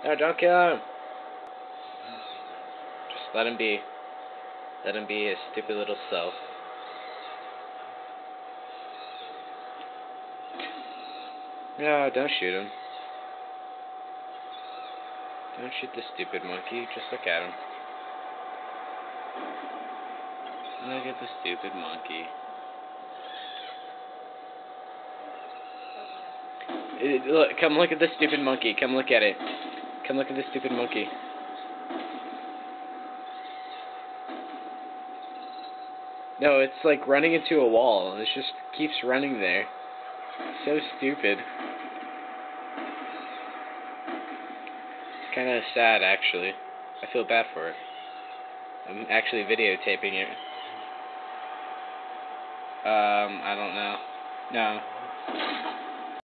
No, don't kill him. Just let him be. Let him be his stupid little self. No, don't shoot him. Don't shoot the stupid monkey. Just look at him. Look at the stupid monkey. Look, come look at the stupid monkey. Come look at it. Come look at the stupid monkey. No, it's like running into a wall. It just keeps running there. So stupid. It's kind of sad, actually. I feel bad for it. I'm actually videotaping it. I don't know. No.